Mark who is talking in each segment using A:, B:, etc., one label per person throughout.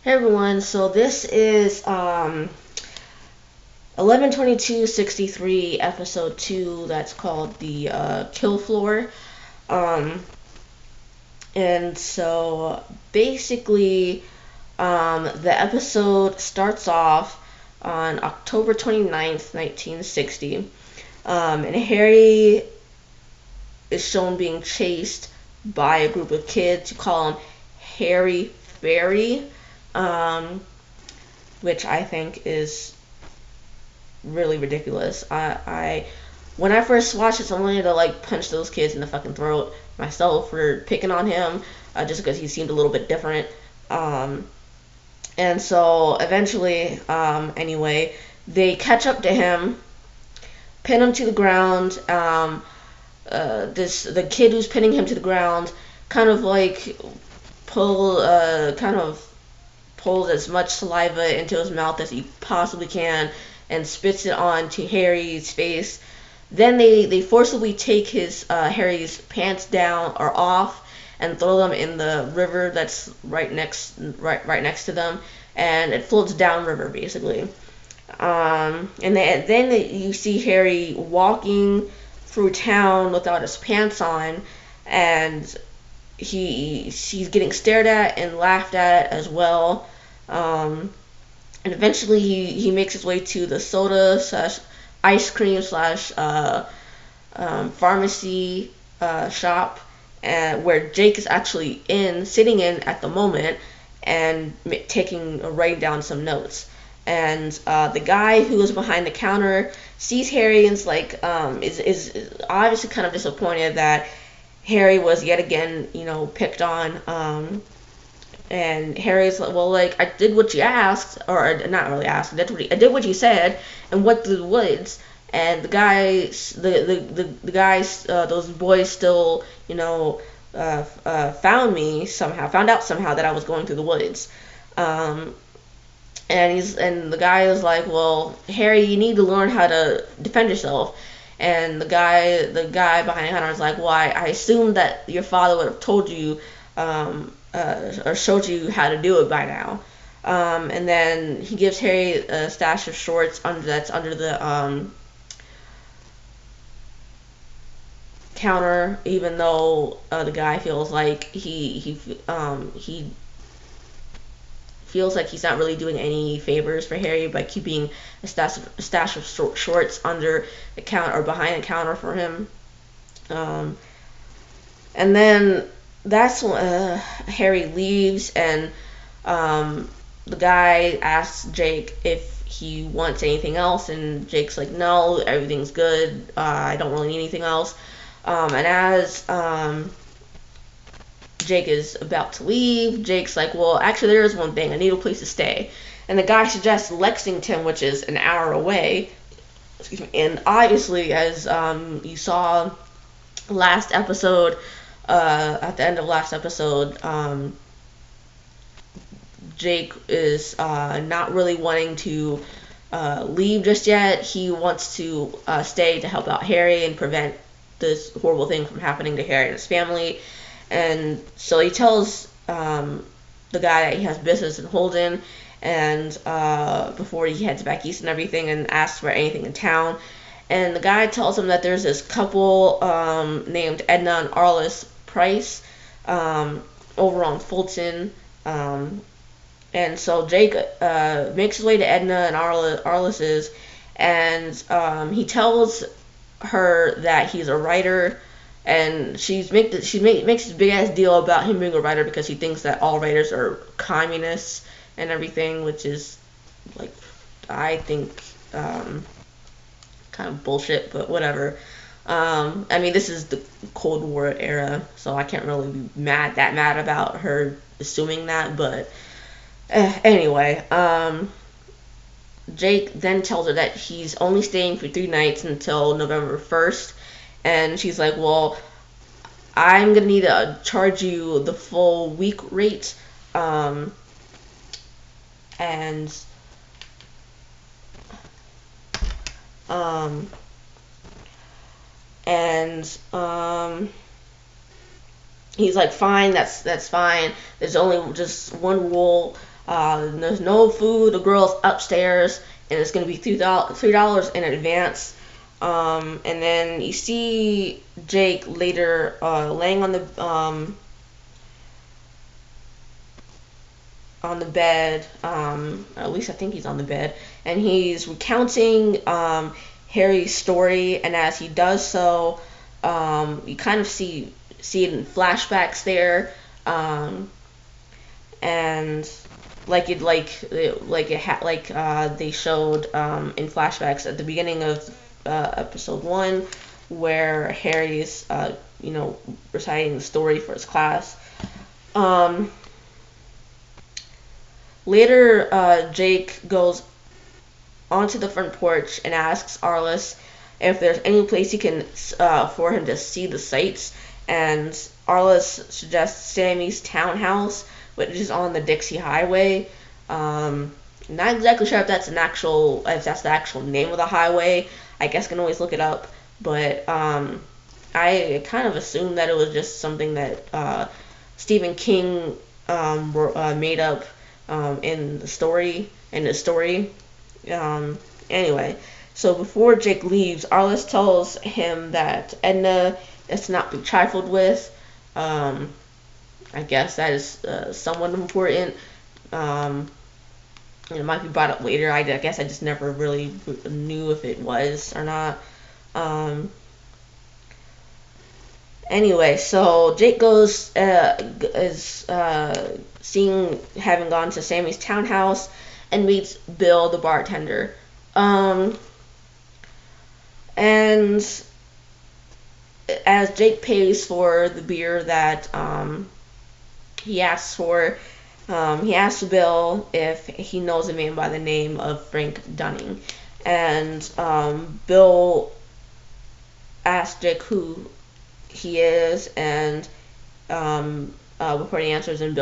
A: Hey everyone, so this is 11/22/63 episode 2 that's called the Kill Floor. Um, and so basically the episode starts off on October 29th, 1960. And Harry is shown being chased by a group of kids who call him Harry Fairy, which I think is really ridiculous. I when I first watched this, I wanted to like punch those kids in the fucking throat myself for picking on him, just because he seemed a little bit different. Um, and so eventually, anyway, they catch up to him, pin him to the ground. The kid who's pinning him to the ground kind of like pull kind of pulls as much saliva into his mouth as he possibly can and spits it onto Harry's face. Then they forcibly take his Harry's pants down or off and throw them in the river that's right next to them, and it floats downriver basically. And then you see Harry walking through town without his pants on, and he's getting stared at and laughed at as well. And eventually he makes his way to the soda slash ice cream slash pharmacy shop, and where Jake is actually sitting in at the moment and writing down some notes. And the guy who is behind the counter sees Harry and is obviously kind of disappointed that Harry was yet again, picked on. And Harry's like, well, like, I did what you asked, or not really asked, I did what you said, and went through the woods. And the guys, those boys still, found out somehow that I was going through the woods. Um, and the guy is like, well, Harry, you need to learn how to defend yourself. And the guy behind the counter is like, well, I assumed that your father would have told you, or showed you how to do it by now. And then he gives Harry a stash of shorts that's under the counter, even though the guy feels like he feels like he's not really doing any favors for Harry by keeping a stash of shorts under the counter or behind the counter for him. And then that's when Harry leaves, and the guy asks Jake if he wants anything else, and Jake's like, no, everything's good. I don't really need anything else. And as Jake is about to leave, Jake's like, well, actually, there is one thing. I need a place to stay. And the guy suggests Lexington, which is an hour away. Excuse me. And obviously, as you saw last episode, at the end of last episode, Jake is not really wanting to leave just yet. He wants to stay to help out Harry and prevent this horrible thing from happening to Harry and his family. And so he tells the guy that he has business in Holden, and before he heads back east and everything, and asks for anything in town. And the guy tells him that there's this couple named Edna and Arliss Price over on Fulton. And so Jake makes his way to Edna and Arliss's, and he tells her that he's a writer, and she makes this big ass deal about him being a writer because he thinks that all writers are communists and everything, which is, like, I think kind of bullshit, but whatever. I mean, this is the Cold War era, so I can't really be that mad about her assuming that, but anyway, Jake then tells her that he's only staying for 3 nights until November 1st, and she's like, well, I'm gonna need to charge you the full week rate, and he's like, fine, that's fine. There's only just one rule. There's no food. The girl's upstairs, and it's gonna be $3 in advance. And then you see Jake later laying on the bed. At least I think he's on the bed, and he's recounting Harry's story. And as he does so, you kind of see it in flashbacks there, and they showed in flashbacks at the beginning of episode 1, where Harry's reciting the story for his class. Later, Jake goes onto the front porch and asks Arliss if there's any place he can for him to see the sights, and Arliss suggests Sammy's townhouse, which is on the Dixie Highway. Not exactly sure if that's the actual name of the highway. I guess I can always look it up, but I kind of assumed that it was just something that Stephen King made up in the story. Anyway, so before Jake leaves, Arliss tells him that Edna is to not be trifled with. I guess that is somewhat important. It might be brought up later. I guess I just never really knew if it was or not. Anyway, so Jake goes having gone to Sammy's townhouse and meets Bill, the bartender. And as Jake pays for the beer that he asks for, he asks Bill if he knows a man by the name of Frank Dunning. And Bill asks Jake who he is, and before he answers, he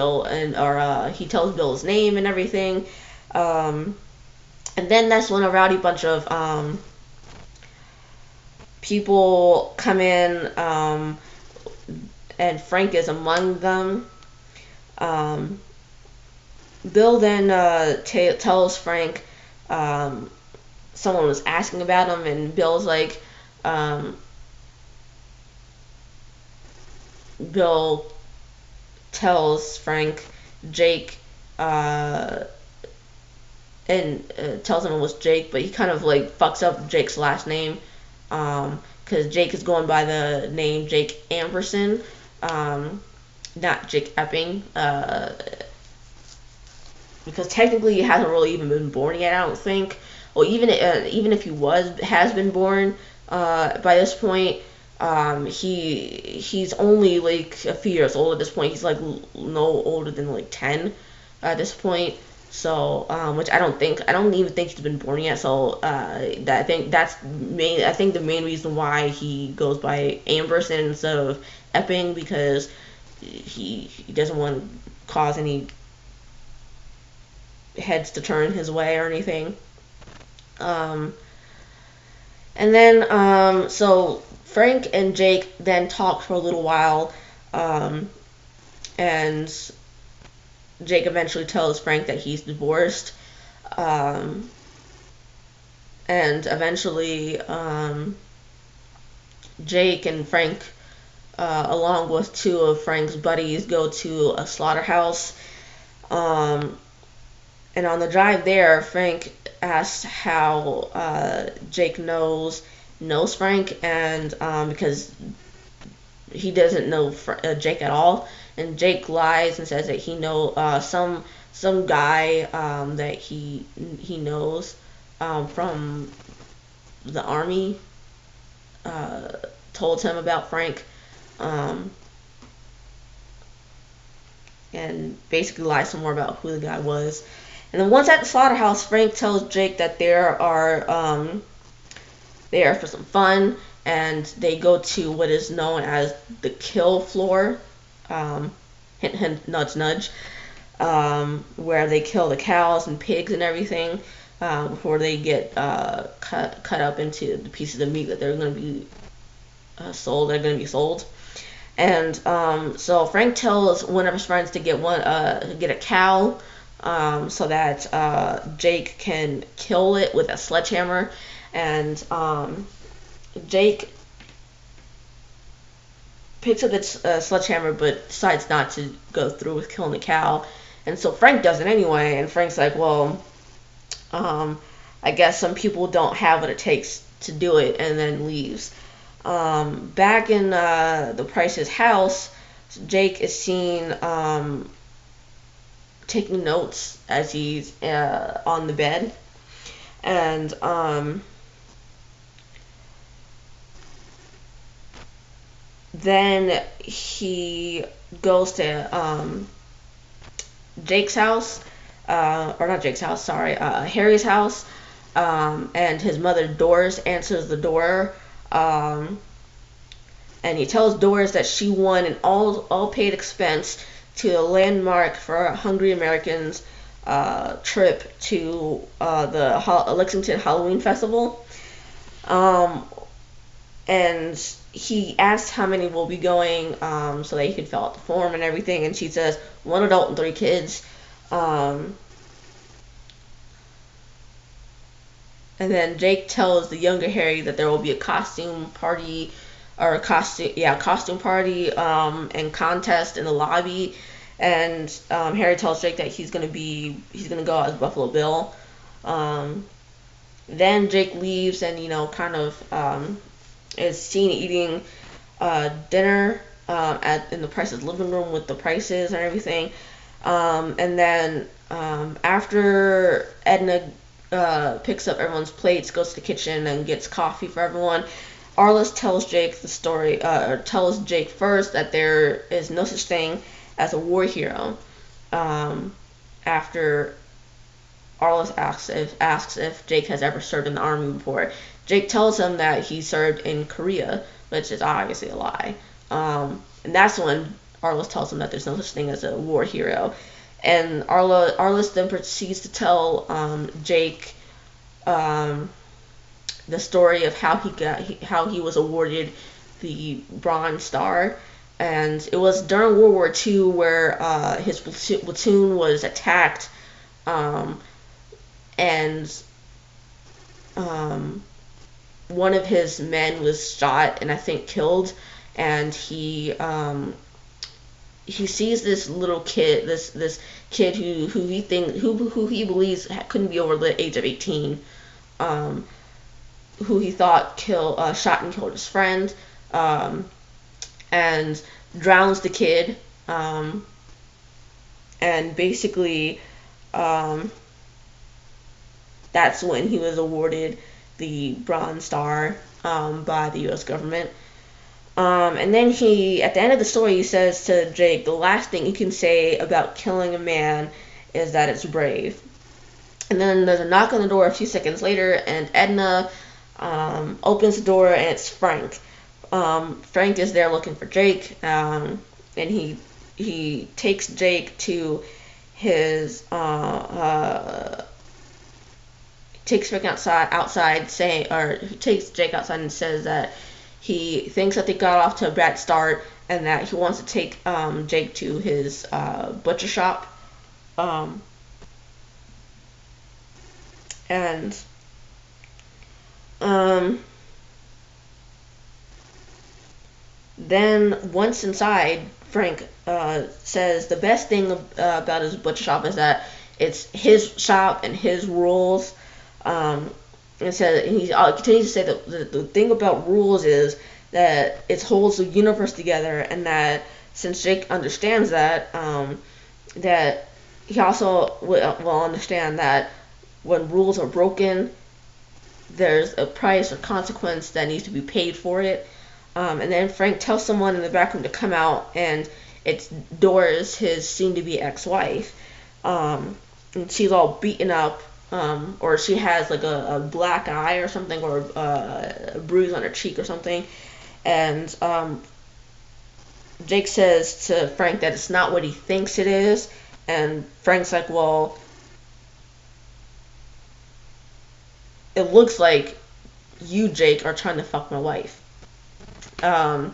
A: tells Bill his name and everything. And then that's when a rowdy bunch of people come in, and Frank is among them. Bill then tells Frank someone was asking about him, and Bill's like, Bill tells Frank Jake, and tells him it was Jake, but he kind of like fucks up Jake's last name, because Jake is going by the name Jake Amberson, not Jake Epping, because technically he hasn't really even been born yet, I don't think. Or even if he has been born by this point, he's only like a few years old at this point. He's like no older than like 10 at this point. So, which I don't even think he's been born yet. So, I think the main reason why he goes by Amberson instead of Epping, because he doesn't want to cause any heads to turn his way or anything. And then, so Frank and Jake then talk for a little while, and Jake eventually tells Frank that he's divorced, and eventually Jake and Frank, along with two of Frank's buddies, go to a slaughterhouse, and on the drive there, Frank asks how Jake knows Frank, and because he doesn't know Jake at all, and Jake lies and says that he knows some guy that he knows from the army told him about Frank, and basically lies some more about who the guy was. And then once at the slaughterhouse, Frank tells Jake that they are for some fun, and they go to what is known as the kill floor, hint hint, nudge nudge, where they kill the cows and pigs and everything before they get cut up into the pieces of meat that they're going to be sold. And so Frank tells one of his friends to get a cow, so that Jake can kill it with a sledgehammer. And Jake picks up its sledgehammer but decides not to go through with killing the cow. And so Frank does it anyway, and Frank's like, well, I guess some people don't have what it takes to do it, and then leaves. Back in the Price's house, Jake is seen taking notes as he's on the bed. And then he goes to Jake's house, or not Jake's house, sorry, Harry's house, and his mother Doris answers the door, and he tells Doris that she won an all paid expense to a landmark for Hungry Americans trip to the Lexington Halloween Festival, and he asks how many will be going, so that he can fill out the form and everything, and she says 1 adult and 3 kids. And then Jake tells the younger Harry that there will be a costume party, or a costume party, and contest in the lobby. And Harry tells Jake that he's gonna go as Buffalo Bill. Then Jake leaves, and kind of is seen eating dinner in the Price's living room with the Prices and everything. And then after Edna picks up everyone's plates, goes to the kitchen and gets coffee for everyone, Arliss tells Jake the story, tells Jake first that there is no such thing as a war hero. After Arliss asks if Jake has ever served in the army before, Jake tells him that he served in Korea, which is obviously a lie. And that's when Arliss tells him that there's no such thing as a war hero. And Arliss then proceeds to tell Jake the story of how he was awarded the Bronze Star. And it was during World War II where his platoon was attacked, and one of his men was shot and I think killed, and he sees this little kid, this kid who he believes couldn't be over the age of 18, who he thought shot and killed his friend, and drowns the kid, and basically that's when he was awarded the Bronze Star by the U.S. government. And then at the end of the story, he says to Jake, the last thing you can say about killing a man is that it's brave. And then there's a knock on the door a few seconds later, and Edna opens the door, and it's Frank. Frank is there looking for Jake, and he takes Jake to his takes Jake outside and says that he thinks that they got off to a bad start, and that he wants to take Jake to his butcher shop. Then once inside, Frank says the best thing about his butcher shop is that it's his shop and his rules. And he continues to say that the thing about rules is that it holds the universe together, and that since Jake understands that, that he also will understand that when rules are broken, there's a price or consequence that needs to be paid for it. And then Frank tells someone in the back room to come out, and it's Doris, his soon-to-be ex-wife. And she's all beaten up, or she has like a black eye or something, or a bruise on her cheek or something. And Jake says to Frank that it's not what he thinks it is, and Frank's like, well, it looks like you, Jake, are trying to fuck my wife. And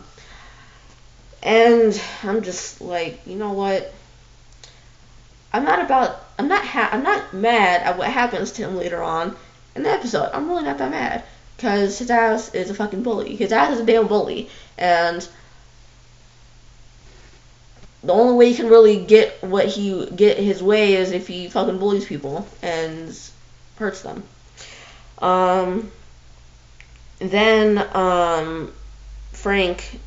A: I'm just like, you know what? I'm not mad at what happens to him later on in the episode. I'm really not that mad because his ass is a fucking bully. His ass is a damn bully, and the only way he can really get his way is if he fucking bullies people and hurts them. Um, then Frank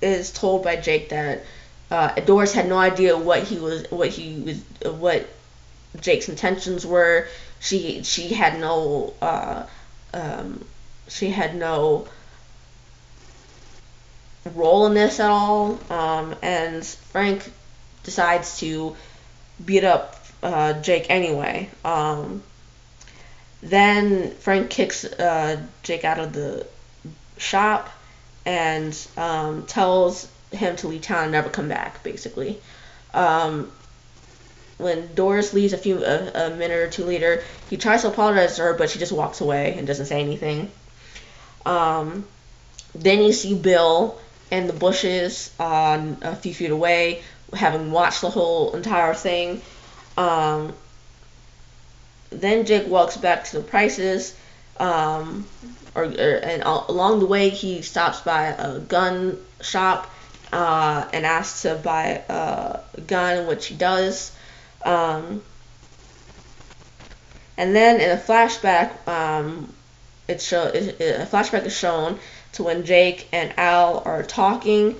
A: is told by Jake that Doris had no idea what Jake's intentions were. She had no she had no role in this at all. And Frank decides to beat up Jake anyway. Then Frank kicks Jake out of the shop and tells him to leave town and never come back, basically. When Doris leaves a minute or two later, he tries to apologize to her, but she just walks away and doesn't say anything. Then you see Bill in the bushes a few feet away, having watched the whole entire thing. Then Jake walks back to the Prices, and along the way he stops by a gun shop and asks to buy a gun, which he does. And then in a flashback, a flashback is shown to when Jake and Al are talking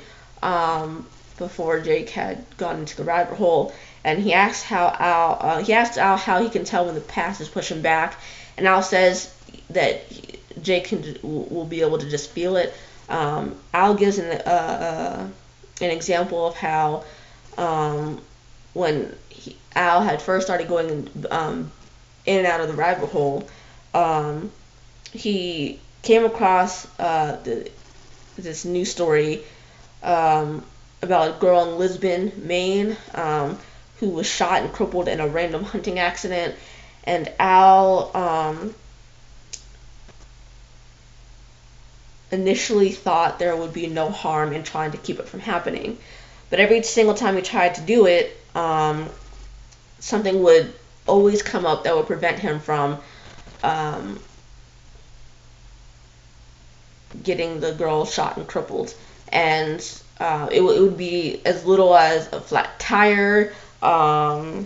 A: before Jake had gone into the rabbit hole, and he asks Al how he can tell when the past is pushing back, and Al says that Jake will be able to just feel it. Al gives an example of how when Al had first started going in and out of the rabbit hole, he came across this news story about a girl in Lisbon, Maine, who was shot and crippled in a random hunting accident, and Al initially thought there would be no harm in trying to keep it from happening, but every single time he tried to do it, something would always come up that would prevent him from getting the girl shot and crippled, and it would be as little as a flat tire, a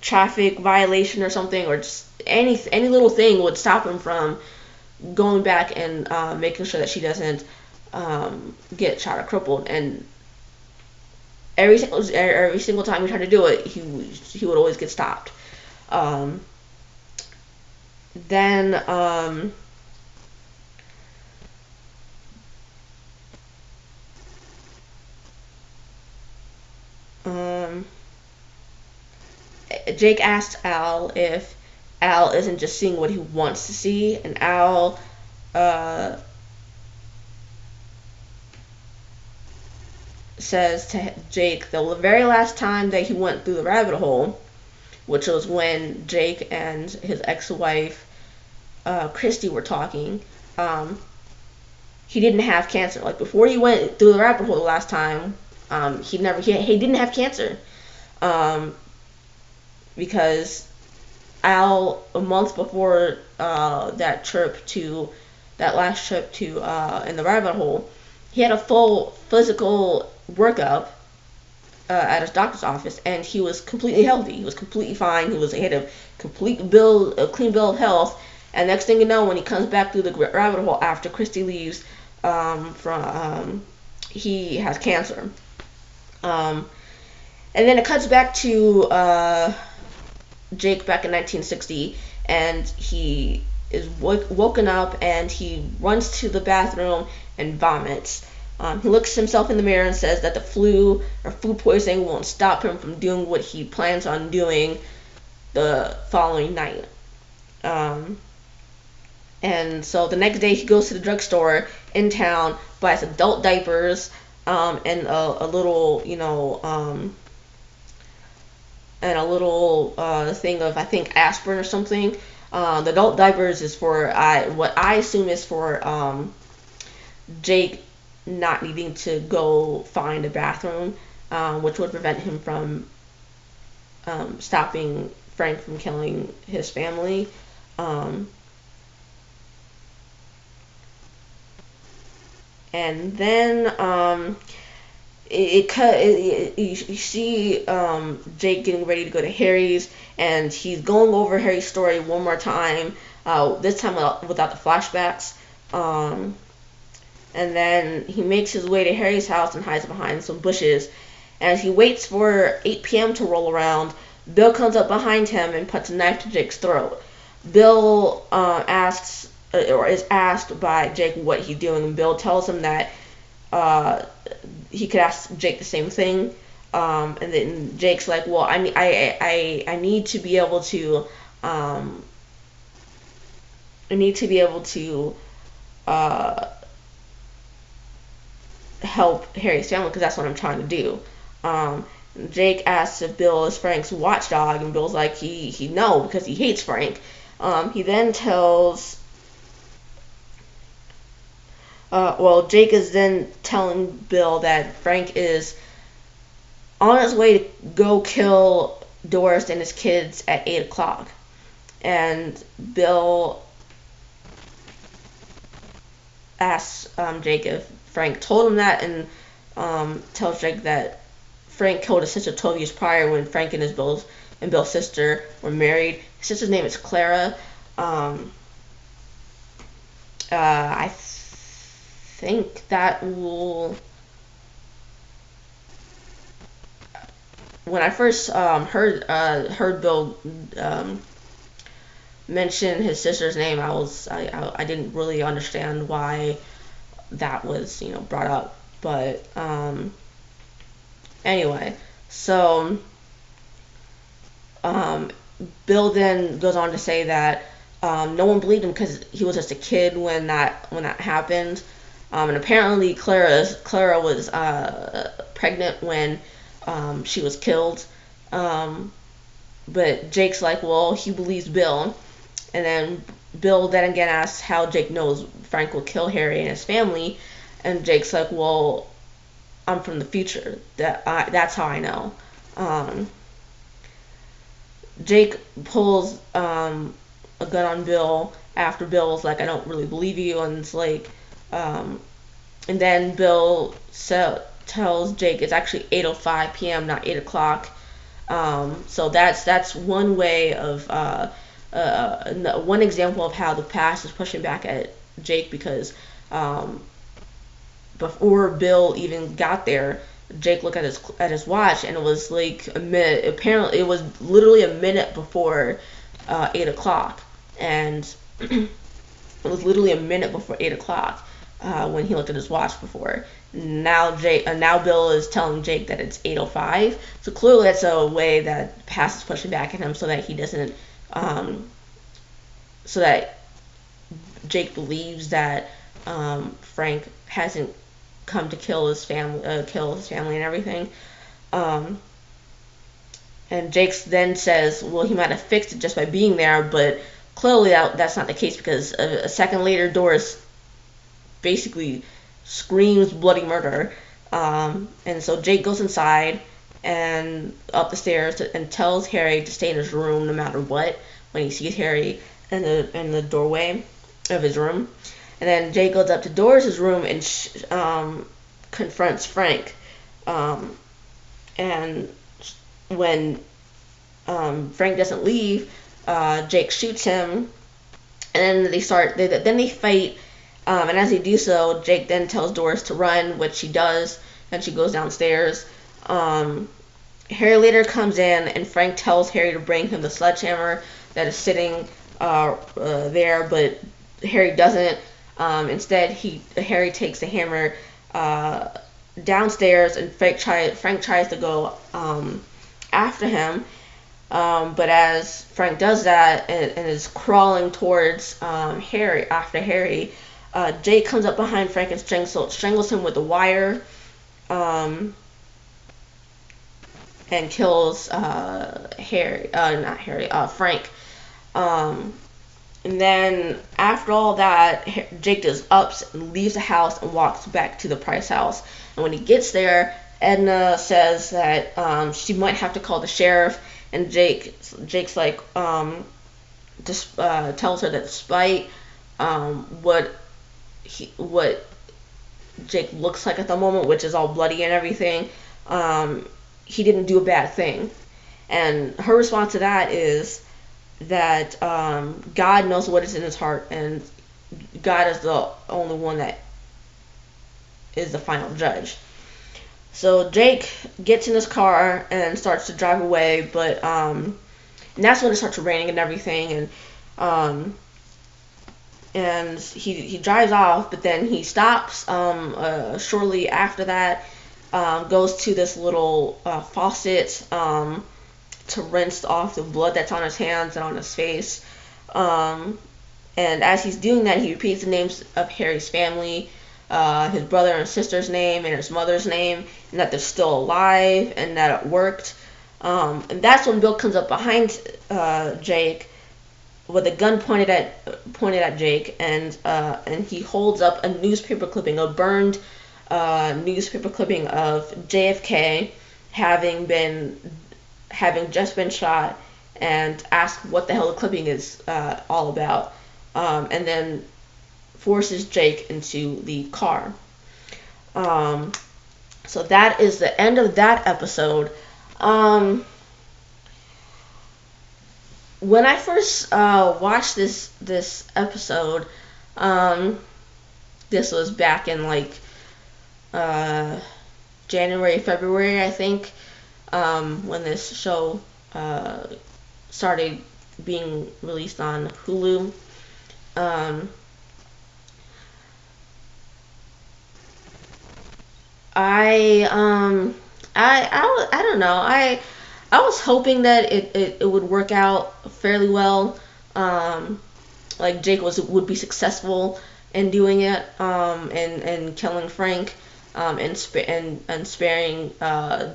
A: traffic violation or something, or just any little thing would stop him from going back and making sure that she doesn't get shot or crippled. And every single time he tried to do it, he would always get stopped. Then Jake asked Al if Al isn't just seeing what he wants to see, and Al says to Jake the very last time that he went through the rabbit hole, which was when Jake and his ex-wife Christy were talking, he didn't have cancer. Like, before he went through the rabbit hole the last time, he didn't have cancer, because Al, a month before that last trip to in the rabbit hole, he had a full physical workup at his doctor's office, and he was completely healthy. He was completely fine. He had a clean bill of health. And next thing you know, when he comes back through the rabbit hole after Christy leaves, he has cancer. And then it cuts back to Jake back in 1960, and he is woken up, and he runs to the bathroom and vomits. He looks himself in the mirror and says that the flu or food poisoning won't stop him from doing what he plans on doing the following night. And so the next day he goes to the drugstore in town, buys adult diapers, and a little, and a little thing of, I think, aspirin or something. The adult diapers is for what I assume is for Jake not needing to go find a bathroom, which would prevent him from stopping Frank from killing his family. Um, and then you see Jake getting ready to go to Harry's, and he's going over Harry's story one more time. This time without the flashbacks. And then he makes his way to Harry's house and hides behind some bushes. As he waits for 8 p.m. to roll around, Bill comes up behind him and puts a knife to Jake's throat. Bill asks or is asked by Jake what he's doing, and Bill tells him that he could ask Jake the same thing. And then Jake's like, well, I need to be able to help Harry's family because that's what I'm trying to do. Jake asks if Bill is Frank's watchdog, and Bill's like, he no, because he hates Frank. He then tells Jake is then telling Bill that Frank is on his way to go kill Doris and his kids at 8 o'clock. And Bill asks Jake if Frank told him that, and tells Jake that Frank killed his sister 12 years prior when Frank and Bill's sister were married. His sister's name is Clara. I think that will. When I first heard Bill mention his sister's name, I didn't really understand why that was brought up, but anyway, so Bill then goes on to say that no one believed him because he was just a kid when that happened, and apparently Clara was pregnant when she was killed, but Jake's like, well, he believes Bill. And then Bill then again asks how Jake knows Frank will kill Harry and his family, and Jake's like, well, I'm from the future. That's how I know. Jake pulls a gun on Bill after Bill's like, I don't really believe you, and it's like, and then Bill tells Jake it's actually 8:05 p.m., not 8 o'clock. So that's one way of one example of how the past is pushing back at Jake, because before Bill even got there, Jake looked at his watch, and it was like a minute. Apparently, it was literally a minute before 8 o'clock, and it was literally a minute before 8 o'clock when he looked at his watch before. Now Bill is telling Jake that it's 8:05. So clearly, that's a way that the past is pushing back at him, so that he doesn't. So that Jake believes that Frank hasn't come to kill his family and everything. And Jake then says, well, he might have fixed it just by being there, but clearly that's not the case, because a second later, Doris basically screams bloody murder. And so Jake goes inside and up the stairs and tells Harry to stay in his room no matter what when he sees Harry in the doorway of his room. And then Jake goes up to Doris' room and confronts Frank. And when Frank doesn't leave, Jake shoots him, and then they fight. And as they do so, Jake then tells Doris to run, which she does, and she goes downstairs. Harry later comes in, and Frank tells Harry to bring him the sledgehammer that is sitting there, but Harry doesn't. Instead, Harry takes the hammer downstairs, and Frank tries to go after him. But as Frank does that and is crawling towards Harry, Jake comes up behind Frank and strangles him with a wire, and kills Frank. And then after all that, Jake just ups and leaves the house and walks back to the Price house. And when he gets there, Edna says that she might have to call the sheriff. And Jake's like, just tells her that despite what Jake looks like at the moment, which is all bloody and everything, he didn't do a bad thing. And her response to that is that God knows what is in his heart, and God is the only one that is the final judge. So Jake gets in his car and starts to drive away, but and that's when it starts raining and everything, and he drives off, but then he stops shortly after that, goes to this little faucet to rinse off the blood that's on his hands and on his face. And as he's doing that, he repeats the names of Harry's family, his brother and sister's name, and his mother's name, and that they're still alive, and that it worked. And that's when Bill comes up behind Jake with a gun pointed at Jake, and he holds up a newspaper clipping, a burned newspaper clipping of JFK having just been shot, and asks what the hell the clipping is all about, and then forces Jake into the car. So that is the end of that episode. When I first watched this episode, this was back in like January, February, I think, when this show started being released on Hulu. I don't know. I was hoping that it would work out fairly well. Like Jake would be successful in doing it, and killing Frank, and sparing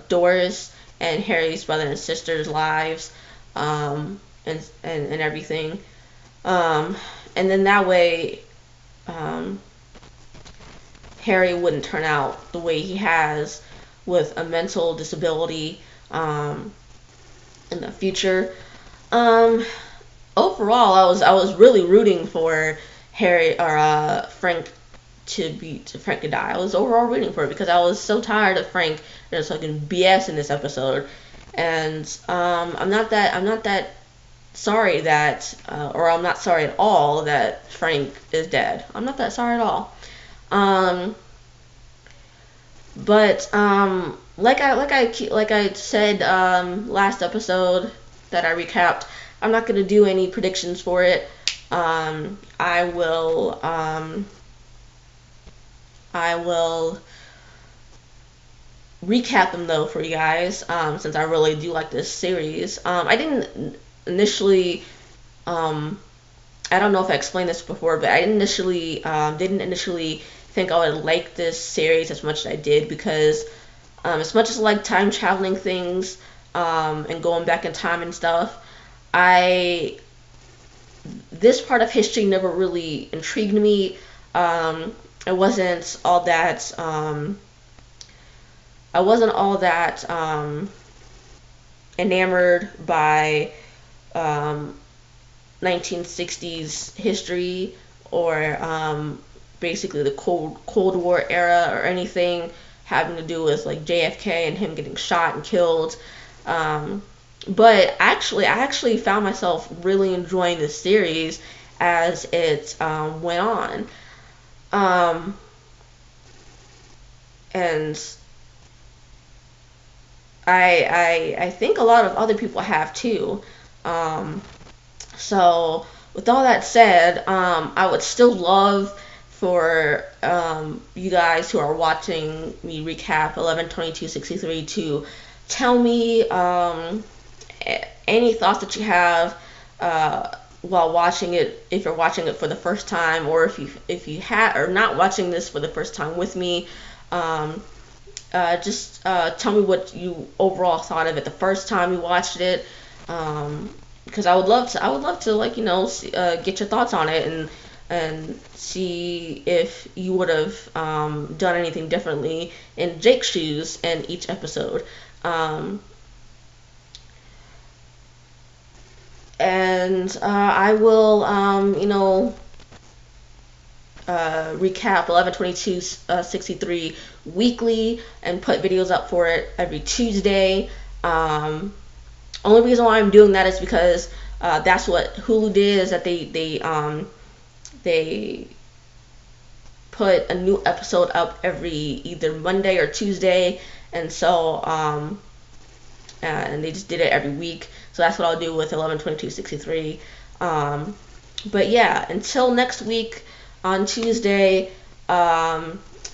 A: Doris and Harry's brother and sister's lives, and everything. And then that way, Harry wouldn't turn out the way he has with a mental disability in the future. Overall, I was really rooting for Harry or Frank to die. I was overall rooting for it because I was so tired of Frank just fucking BS in this episode, and I'm not that sorry that, or I'm not sorry at all that Frank is dead. I'm not that sorry at all. But like I said last episode that I recapped, I'm not gonna do any predictions for it. I will recap them though for you guys, since I really do like this series. I didn't initially, I don't know if I explained this before, but I didn't initially think I would like this series as much as I did, because as much as I like time traveling things, and going back in time and stuff, this part of history never really intrigued me. I wasn't all that enamored by 1960s history, or basically the Cold War era, or anything having to do with like JFK and him getting shot and killed. But I actually found myself really enjoying this series as it went on. And I think a lot of other people have too. So with all that said, I would still love for you guys who are watching me recap 11/22/63 to tell me any thoughts that you have while watching it, if you're watching it for the first time, or if you are not watching this for the first time with me. Just tell me what you overall thought of it the first time you watched it. because I would love to like see, get your thoughts on it and see if you would have done anything differently in Jake's shoes in each episode. Um, and I will recap 11/22/63 weekly and put videos up for it every Tuesday. Only reason why I'm doing that is because that's what Hulu did, is that they put a new episode up every either Monday or Tuesday, and so and they just did it every week. So that's what I'll do with 11/22/63. But yeah, until next week on Tuesday,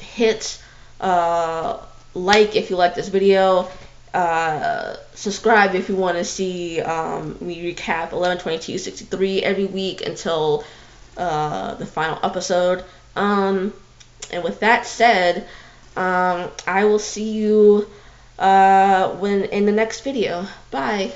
A: hit like if you like this video. Subscribe if you want to see me recap 11/22/63 every week until the final episode. And with that said, I will see you when in the next video. Bye.